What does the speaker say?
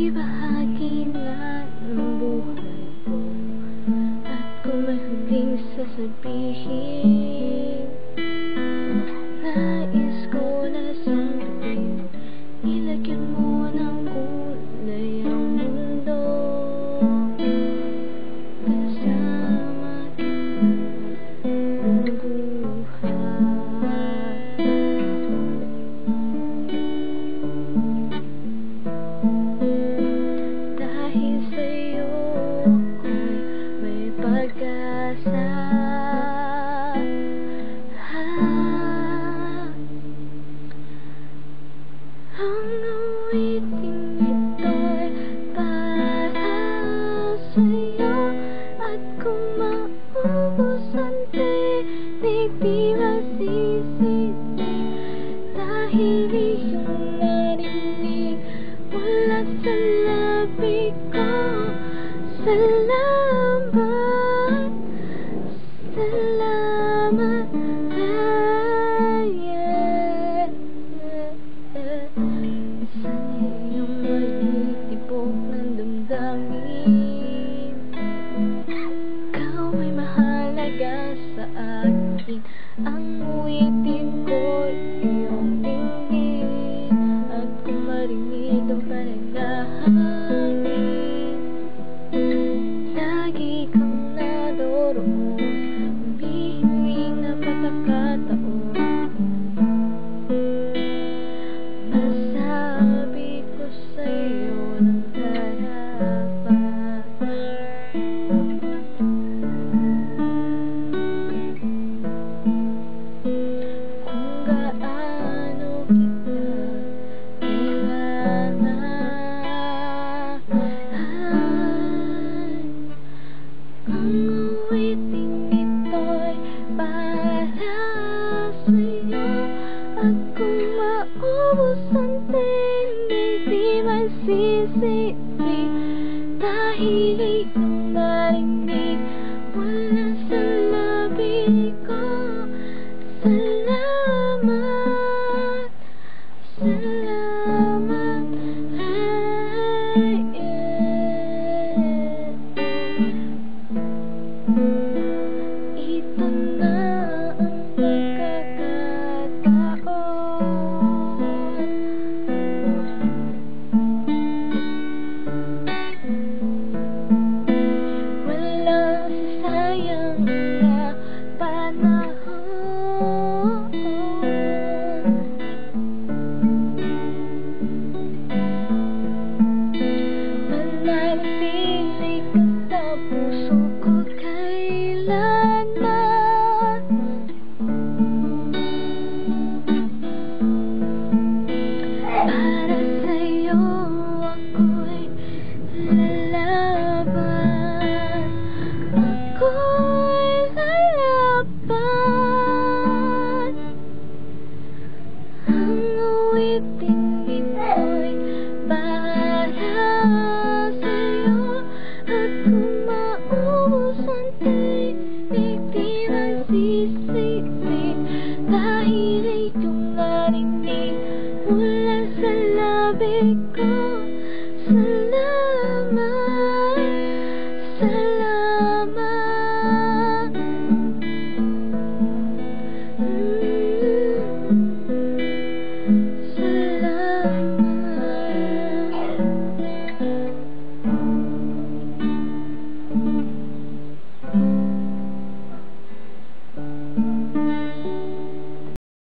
Ika'y bahagi na ng buhay ko, at kung may huling sasabihin, nais ko na sangguin, ilagyan mo ng kulay ang mundo. Kasama kita ng buhay. Dahil sa'yo ako'y may pag-asa. Ang awiting ito'y para sa'yo, at kung maubos ang tinig di masisisi, dahil iyong narinig mula sa labi ko. Salamat, salamat, sa iyong magtitibok ng damdamin. Ikaw ay mahalaga sa akin, ang uwitin ko'y iyong dinggin, at kung marinig ang panalangin, lagi kang naroon, humihiling na pagkakataon. Masabi ko sa'yo ng harapan, kung gaano kita kailangan. Ang awiting ito'y para sa'yo, at kung maubos ang tinig di masisisi, dahil iyong narinig mula sa labi ko. Salamat, salamat, ito na ang pagkakataon. Walang sasayang na panahon. Manatili ka sa puso ko kailanman. Para sa'yo ako'y lalaban, ako'y lalaban. Ang awiting ito'y para sa'yo, at kung maubos ang tinig di masisisi, dahil iyong narinig mula sa labi